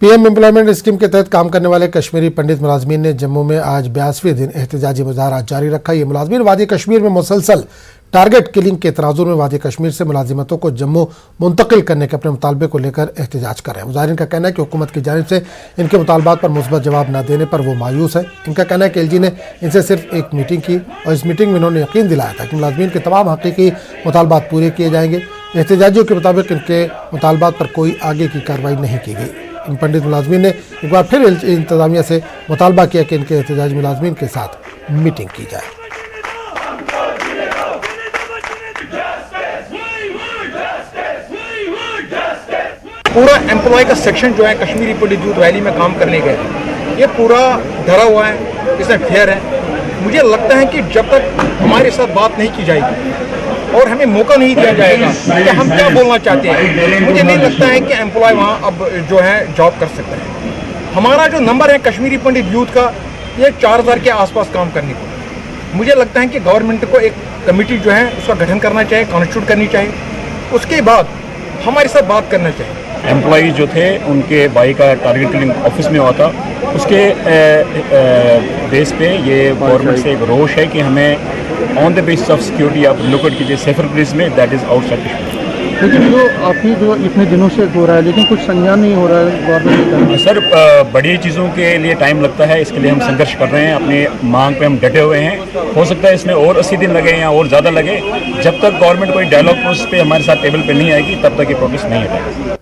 PM employment scheme के तहत काम करने वाले कश्मीरी पंडित मुलाजमीन ने जम्मू में आज 82वें दिन एहतजाजी मुजाहरा जारी रखा। ये मुलाजमीन वादी कश्मीर में मुसलसल टारगेट किलिंग के तनाजुर में वादी कश्मीर से मुलाजिमतों को जम्मू मुंतकिल करने के अपने मुतालबे को लेकर एहतजाज कर रहे हैं। मुजाहिरीन का कहना है कि हुकूमत की जानिब से इनके मुतालबात पर मुस्बत जवाब न देने पर वो मायूस है। इनका कहना है कि एलजी ने इनसे सिर्फ एक मीटिंग की और इस मीटिंग में इन्होंने यकीन दिलाया था कि मुलाजमीन के तमाम हकीकी मुतालबात पूरे किए जाएंगे। एहतजाजियों के मुताबिक इनके मुतालबात पर कोई आगे की कार्रवाई नहीं की गई। इन पंडित मुलाजमीन ने एक बार फिर इंतजामिया से मुतालबा किया कि इनके एहतजाजी मुलाजमीन के साथ मीटिंग की जाए। पूरा एम्प्लॉय का सेक्शन जो है कश्मीरी पंडित यूथ रैली में काम करने गए, ये पूरा डरा हुआ है, इसमें फेयर है। मुझे लगता है कि जब तक हमारे साथ बात नहीं की जाएगी और हमें मौका नहीं दिया जाएगा कि हम क्या बोलना चाहते हैं, मुझे नहीं लगता है कि एम्प्लॉय वहाँ अब जो है जॉब कर सकता है। हमारा जो नंबर है कश्मीरी पंडित यूथ का, ये 4000 के आसपास काम करने को। मुझे लगता है कि गवर्नमेंट को एक कमेटी जो है उसका गठन करना चाहिए, कॉन्स्टिट्यूट करनी चाहिए, उसके बाद हमारे साथ बात करना चाहिए। एम्प्लॉई जो थे उनके भाई का टारगेट किलिंग ऑफिस में हुआ था, उसके बेस पे ये गवर्नमेंट से एक रोष है कि हमें on the basis of security आप लोकेट कीजिए सेफर प्लेस में, दैट इज़ आउटसाइड कश्मीर। लेकिन जो आपकी जो इतने दिनों से हो रहा है लेकिन कुछ संज्ञान नहीं हो रहा है गवर्नमेंट का। सर, बड़ी चीज़ों के लिए टाइम लगता है, इसके लिए हम संघर्ष कर रहे हैं, अपनी मांग पे हम डटे हुए हैं। हो सकता है इसमें और 80 दिन लगे या और ज़्यादा लगे। जब तक गवर्नमेंट कोई डायलॉग प्रोसेस पे हमारे साथ टेबल पे नहीं आएगी तब तक ये प्रोग्रेस नहीं हटेगा।